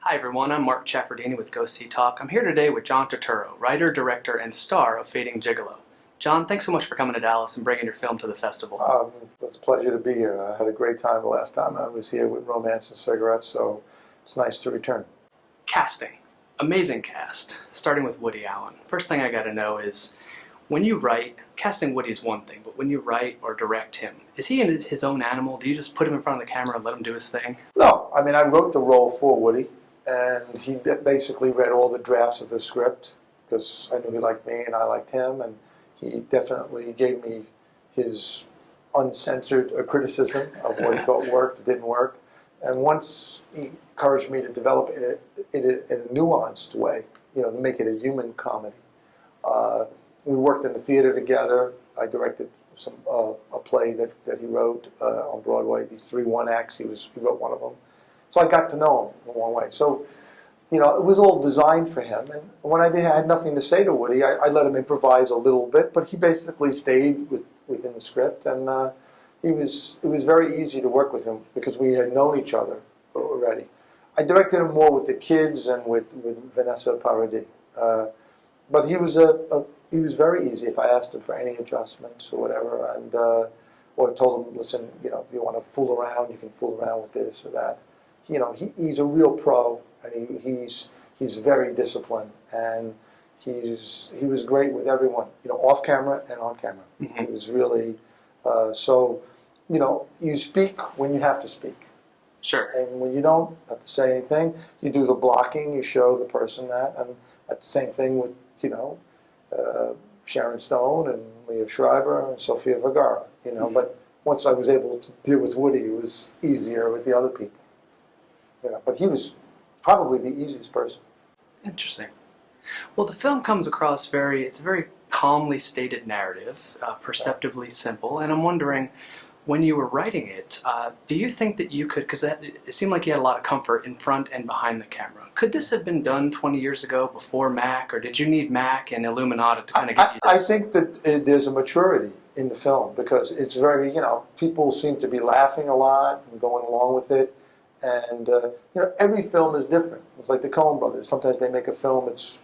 Hi everyone, I'm Marc Ciafardini with Go See Talk. I'm here today with John Turturro, writer, director, and star of Fading Gigolo. John, thanks so much for coming to Dallas and bringing your film to the festival. It was a pleasure to be here. I had a great time the last time I was here with Romance and Cigarettes, so it's nice to return. Casting. Amazing cast, starting with Woody Allen. First thing I gotta know is, when you write, casting Woody is one thing, but when you write or direct him, is he his own animal? Do you just put him in front of the camera and let him do his thing? No, I mean, I wrote the role for Woody, and he basically read all the drafts of the script because I knew he liked me and I liked him, and he definitely gave me his uncensored criticism of what he thought worked, didn't work. And once he encouraged me to develop it in a nuanced way, to make it a human comedy. We worked in the theater together. I directed a play that he wrote on Broadway, these 3 one-acts. He wrote one of them. So I got to know him in one way. So, it was all designed for him. And when I had nothing to say to Woody, I let him improvise a little bit, but he basically stayed within the script. And it was very easy to work with him because we had known each other already. I directed him more with the kids and with Vanessa Paradis. But he was very easy if I asked him for any adjustments or whatever, and or told him, listen, if you want to fool around, you can fool around with this or that. He's a real pro, and he's very disciplined, and he was great with everyone, off camera and on camera. Mm-hmm. He was really you speak when you have to speak. Sure. And when you don't have to say anything, you do the blocking, you show the person that, and that's the same thing with Sharon Stone and Leah Schreiber and Sofia Vergara, Mm-hmm. But once I was able to deal with Woody, it was easier with the other people. But he was probably the easiest person. Interesting. Well, the film comes across it's a very calmly stated narrative, perceptively simple, and I'm wondering, when you were writing it, do you think that you could, because it seemed like you had a lot of comfort in front and behind the camera, could this have been done 20 years ago before Mac, or did you need Mac and Illuminati to kind of get you this? I think that there's a maturity in the film because it's very, people seem to be laughing a lot and going along with it. And, every film is different. It's like the Coen brothers. Sometimes they make a film, it's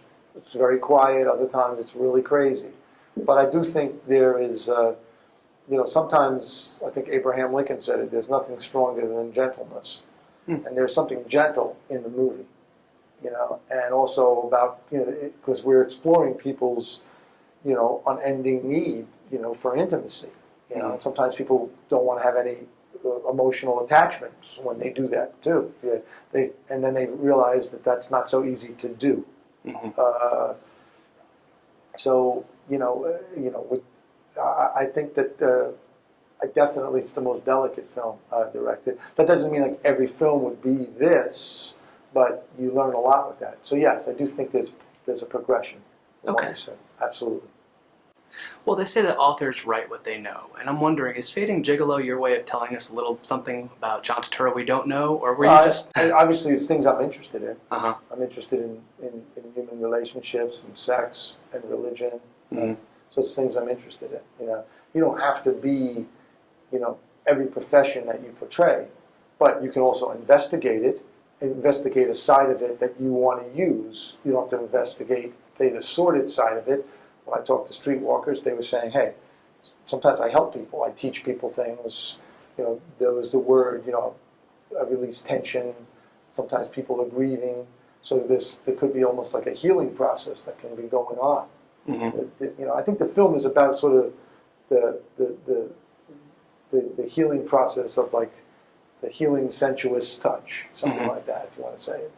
very quiet. Other times it's really crazy. But I do think there is, sometimes I think Abraham Lincoln said it, there's nothing stronger than gentleness. And there's something gentle in the movie, and also about, because we're exploring people's, unending need, for intimacy. And sometimes people don't want to have any emotional attachments when they do that too. And then they realize that that's not so easy to do. Mm-hmm. I think that it's the most delicate film I've directed. That doesn't mean like every film would be this, but you learn a lot with that. So yes, I do think there's a progression. Okay. Absolutely. Well, they say that authors write what they know, and I'm wondering, is Fading Gigolo your way of telling us a little something about John Turturro we don't know, or were you just... Obviously, it's things I'm interested in. Uh-huh. I'm interested in human relationships and sex and religion. Mm-hmm. So it's things I'm interested in. You don't have to be, every profession that you portray, but you can also investigate a side of it that you want to use. You don't have to investigate, say, the sordid side of it. When I talked to streetwalkers, they were saying, hey, sometimes I help people. I teach people things. There was the word, I release tension. Sometimes people are grieving. So there could be almost like a healing process that can be going on. Mm-hmm. I think the film is about sort of the healing process of like the healing sensuous touch, something like that, if you want to say it.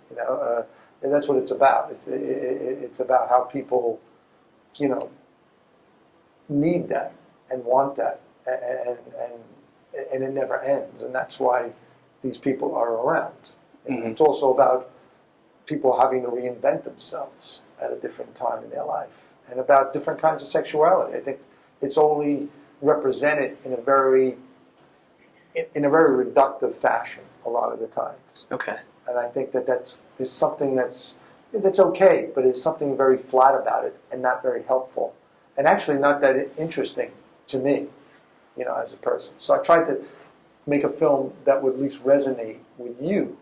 And that's what it's about. It's about how people, need that and want that, and it never ends. And that's why these people are around. Mm-hmm. It's also about people having to reinvent themselves at a different time in their life, and about different kinds of sexuality. I think it's only represented in a very reductive fashion a lot of the times. Okay. And I think there's something that's okay, but it's something very flat about it and not very helpful, and actually not that interesting to me, as a person. So I tried to make a film that would at least resonate with you,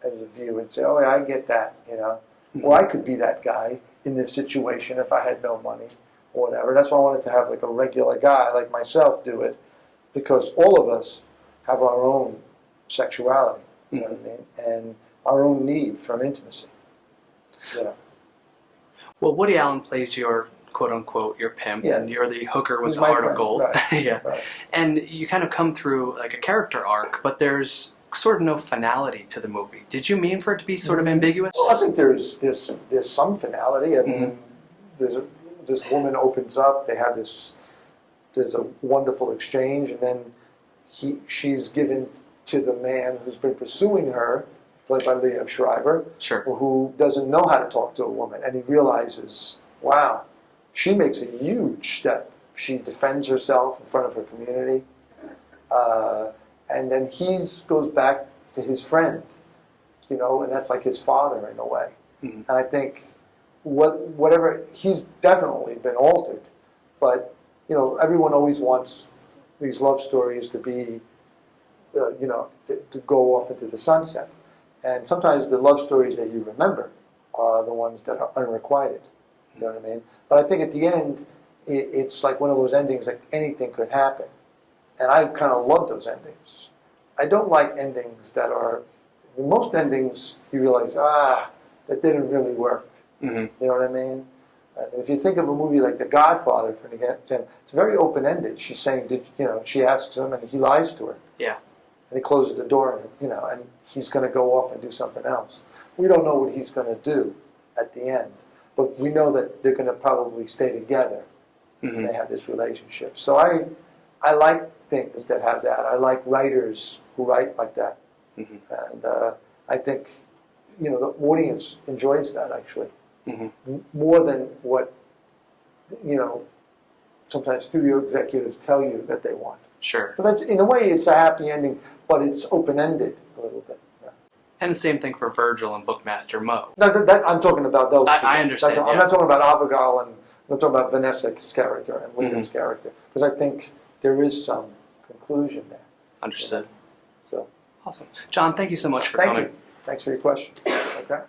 as a view and say, oh, yeah, I get that, you know. Or I could be that guy in this situation if I had no money or whatever. That's why I wanted to have like a regular guy like myself do it, because all of us have our own sexuality, you know what I mean, and our own need for intimacy. You know. Well, Woody Allen plays your quote-unquote your pimp, Yeah. and you're the hooker with He's the my heart of friend, gold. right. Yeah. Right. And you kind of come through like a character arc, but there's sort of no finality to the movie. Did you mean for it to be sort of ambiguous? Well, I think there's some finality. I mean, this woman opens up. They have there's a wonderful exchange, and then she's given to the man who's been pursuing her, played by Liev Schreiber, Sure. who doesn't know how to talk to a woman, and he realizes, wow, she makes a huge step. She defends herself in front of her community, and then he goes back to his friend, you know, and that's like his father in a way. And I think whatever, he's definitely been altered, but you know, everyone always wants these love stories to be, you know, to go off into the sunset. And sometimes the love stories that you remember are the ones that are unrequited. You know what I mean? But I think at the end, it's like one of those endings, like anything could happen. And I kind of love those endings. I don't like endings that are, most endings you realize, that didn't really work. You know what I mean? And if you think of a movie like The Godfather, for example, it's very open-ended. She's saying, she asks him and he lies to her. Yeah. And he closes the door, and, you know, and he's going to go off and do something else. We don't know what he's going to do at the end, but we know that they're going to probably stay together. And they have this relationship. So I like things that have that. I like writers who write like that. And I think, you know, the audience enjoys that, actually. More than what, you know, sometimes studio executives tell you that they want. Sure. But that's, in a way, it's a happy ending, but it's open-ended a little bit. Yeah. And the same thing for Virgil and Bookmaster Mo. I'm talking about those two. I understand. I'm not talking about Abigail, and I'm not talking about Vanessa's character and William's character, because I think there is some conclusion there. Understood. You know? So. Awesome. John, thank you so much for Thank coming. you. Thanks for your questions. Okay.